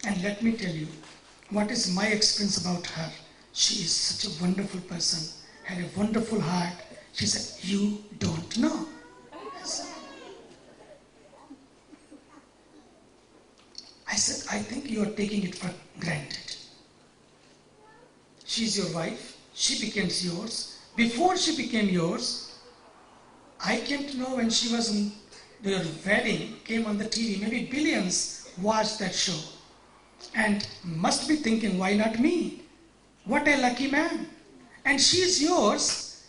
And let me tell you, what is my experience about her? She is such a wonderful person, had a wonderful heart. She said, you don't know. I said, I think you are taking it for granted. She's your wife. She became yours. Before she became yours, I came to know when she was in their wedding, came on the TV, maybe billions watched that show. And must be thinking, why not me? What a lucky man. And she is yours.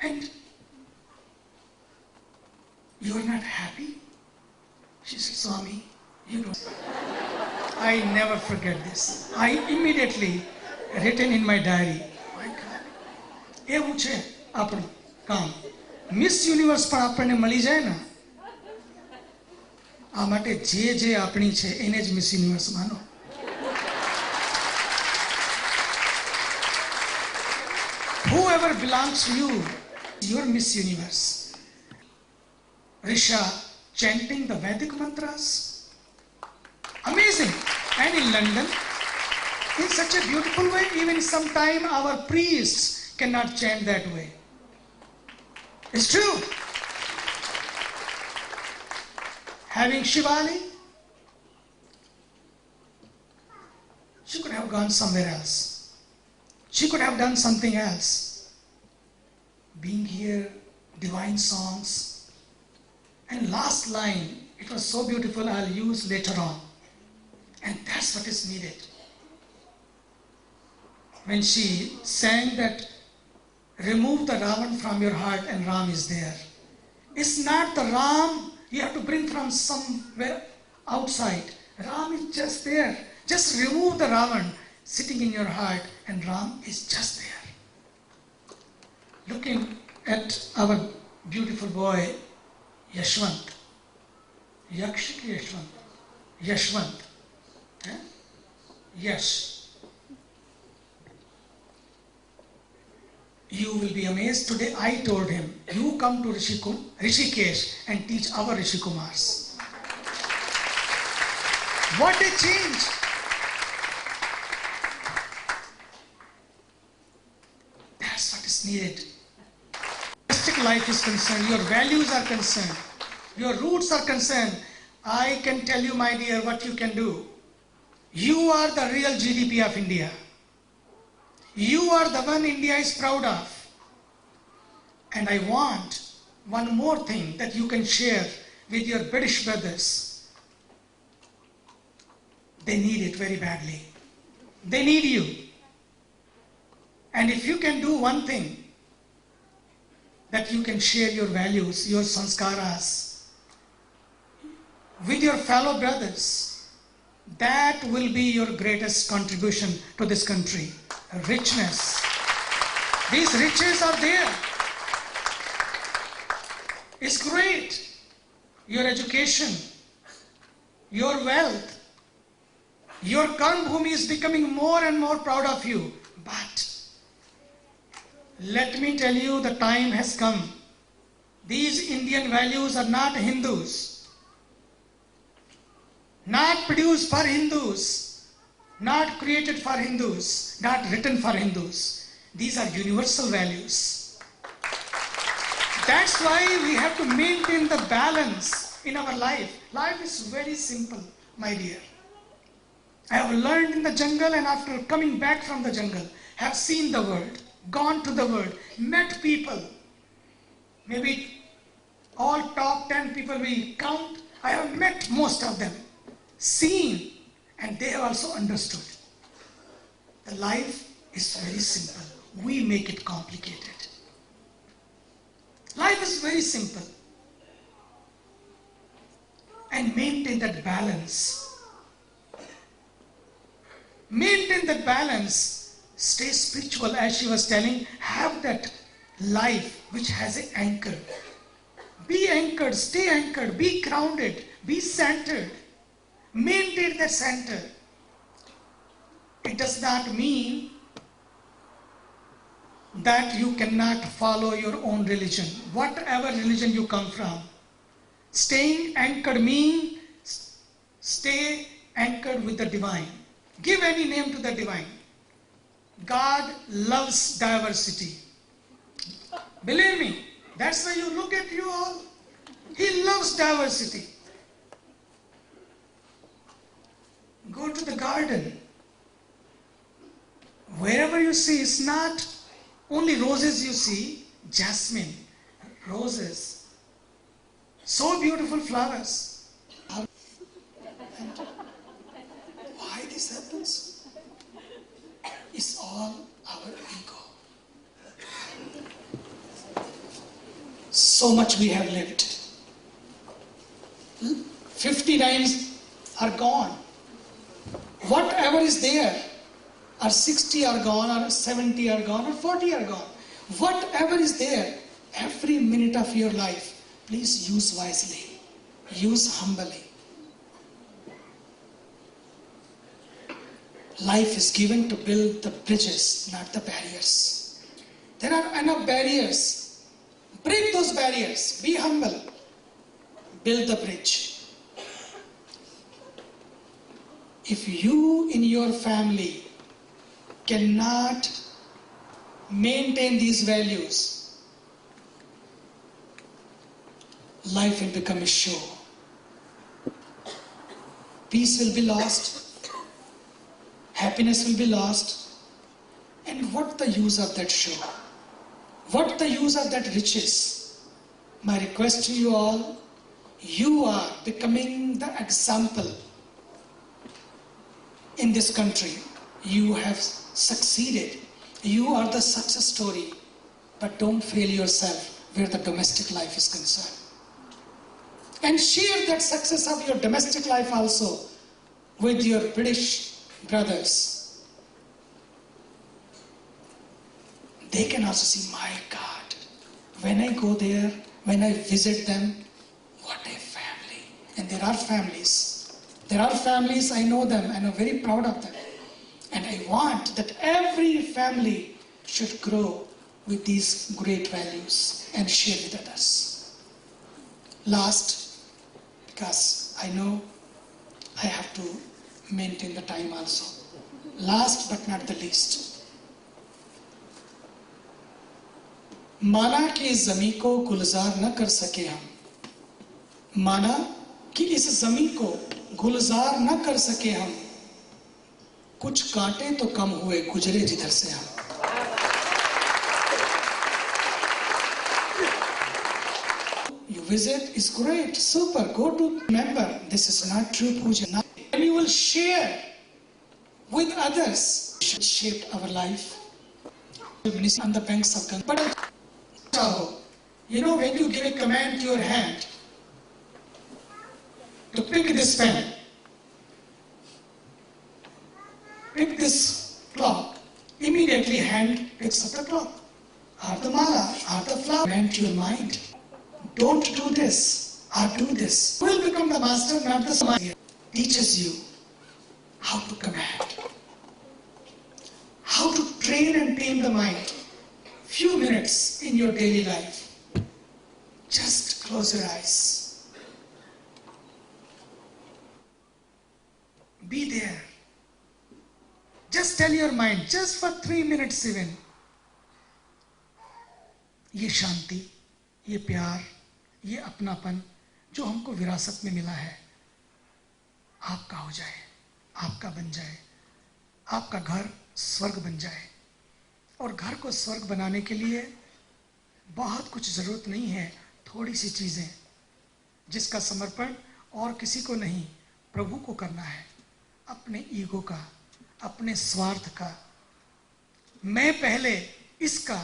And you are not happy? She said, Swami, you don't. I never forget this. I immediately written in my diary, my God, એવું છે આપણું કામ. Miss universe પણ આપણને મળી જાય ને, આ માટે જે આપણી છે એને જ મિસ યુનિવર્સ માનો. Whoever belongs to you, your Miss Universe. Risha chanting the Vedic mantras. Amazing. And in London, in such a beautiful way, even sometime our priests cannot chant that way. It's true. Having Shivali, she could have gone somewhere else. She could have done something else. Being here, divine songs. And last line, it was so beautiful, I'll use later on. And that's what is needed. When she sang that, remove the Ravan from your heart and Ram is there. It's not the Ram you have to bring from somewhere outside. Ram is just there. Just remove the Ravan sitting in your heart and Ram is just there. Looking at our beautiful boy, Yashwant. Yashwant. Yes. You will be amazed. Today I told him, you come to Rishikesh and teach our Rishikumars. What a change! That's what is needed. Domestic life is concerned, your values are concerned, your roots are concerned. I can tell you, my dear, what you can do. You are the real GDP of India. You are the one India is proud of. And I want one more thing that you can share with your British brothers. They need it very badly. They need you. And if you can do one thing, that you can share your values, your sanskaras with your fellow brothers, that will be your greatest contribution to this country. Richness. These riches are there. It's great. Your education, your wealth, your Karma Bhumi is becoming more and more proud of you. But let me tell you, the time has come. These Indian values are not Hindus. Not produced for Hindus. Not created for Hindus, not written for Hindus. These are universal values. That's why we have to maintain the balance in our life. Life is very simple, my dear. I have learned in the jungle, and after coming back from the jungle, have seen the world, gone to the world, met people. Maybe all top 10 people we count, I have met most of them, seen, and they have also understood. The life is very simple. We make it complicated. Life is very simple. And maintain that balance. Maintain that balance. Stay spiritual, as she was telling. Have that life which has an anchor. Be anchored, stay anchored, be grounded, be centered. Maintain that center. It does not mean that you cannot follow your own religion, whatever religion you come from. Staying anchored means stay anchored with the divine. Give any name to the divine. God loves diversity. Believe me, that's why you look at you all. He loves diversity. Go to the garden. Wherever you see, it's not only roses you see, jasmine, roses, so beautiful flowers. Why this happens? It's all our ego. So much we have lived. 59 are gone. Whatever is there, or 60 are gone, or 70 are gone, or 40 are gone. Whatever is there, every minute of your life, please use wisely, use humbly. Life is given to build the bridges, not the barriers. There are enough barriers. Break those barriers. Be humble. Build the bridge. If you in your family cannot maintain these values, life will become a show. Peace will be lost. Happiness will be lost. And what the use of that show? What the use of that riches? My request to you all, you are becoming the example in this country. You have succeeded. You are the success story. But don't fail yourself where the domestic life is concerned. And share that success of your domestic life also with your British brothers. They can also see, my God, when I go there, when I visit them, what a family. And there are families. There are families, I know them and I'm very proud of them. And I want that every family should grow with these great values and share with others. Last, because I know I have to maintain the time also. Last but not the least. माना कि इस जमी को गुलजार न कर सके हम. माना कि इस जमी को गुलजार न कर सके हम. कुछ कांटे तो कम हुए गुजरे जिधर से हम. You visit is great, super, go to. Remember, this is not true puja. And you will share with others. It shaped our life. On the banks of Ganga. But you know, when you give a command to your hand to pick this pen, pick this clock, immediately hand picks up the clock, or the mala, or the flower. Command to your mind, don't do this, or do this. You will become the master, not the master. Teaches you how to command, how to train and tame the mind. Few minutes in your daily life. Just close your eyes. Be there. Just tell your mind, just for 3 minutes even, ये शांति, ये प्यार, ये अपनापन जो हमको विरासत में मिला है, आपका हो जाए, आपका बन जाए, आपका घर स्वर्ग बन जाए. और घर को स्वर्ग बनाने के लिए बहुत कुछ ज़रूरत नहीं है, थोड़ी सी चीज़ें जिसका समर्पण और किसी को नहीं, प्रभु को करना है. अपने ईगो का, अपने स्वार्थ का, मैं पहले, इसका,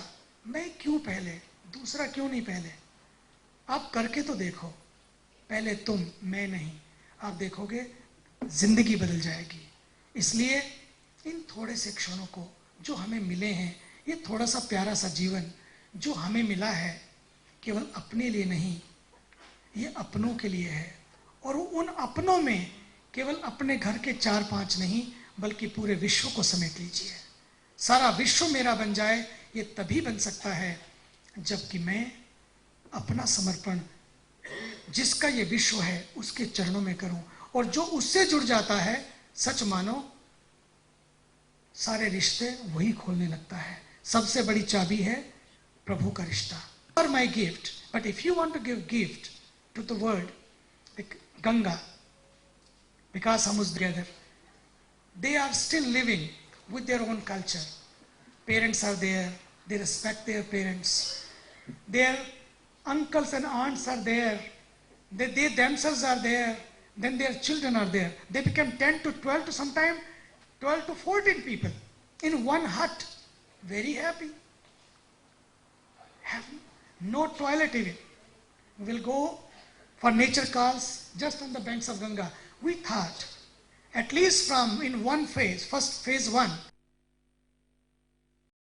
मैं क्यों पहले, दूसरा क्यों नहीं पहले. आप करके तो देखो, पहले तुम, मैं नहीं. आप देखोगे जिंदगी बदल जाएगी. इसलिए इन थोड़े से क्षणों को जो हमें मिले हैं, ये थोड़ा सा प्यारा सा जीवन जो हमें मिला है, केवल अपने लिए नहीं, ये अपनों के लिए है. और उन अपनों में केवल अपने घर के 4-5 नहीं, बल्कि पूरे विश्व को समेट लीजिए. सारा विश्व मेरा बन जाए. ये तभी बन सकता है जबकि मैं अपना समर्पण जिसका ये विश्व है उसके चरणों में करूं. और जो उससे जुड़ जाता है, सच मानो सारे रिश्ते वही खोलने लगता है। सबसे बड़ी चाबी है प्रभु का रिश्ता। और my gift, but if you want to give gift to the world, Ganga, because Hamus together, they are still living with their own culture. Parents are there, they respect their parents. Their uncles and aunts are there. They themselves are there. Then their children are there. They become 10 to 12 to sometime 12 to 14 people in one hut. Very happy. Have no toilet even. We will go for nature calls just on the banks of Ganga. We thought, at least from in one phase, first phase 1,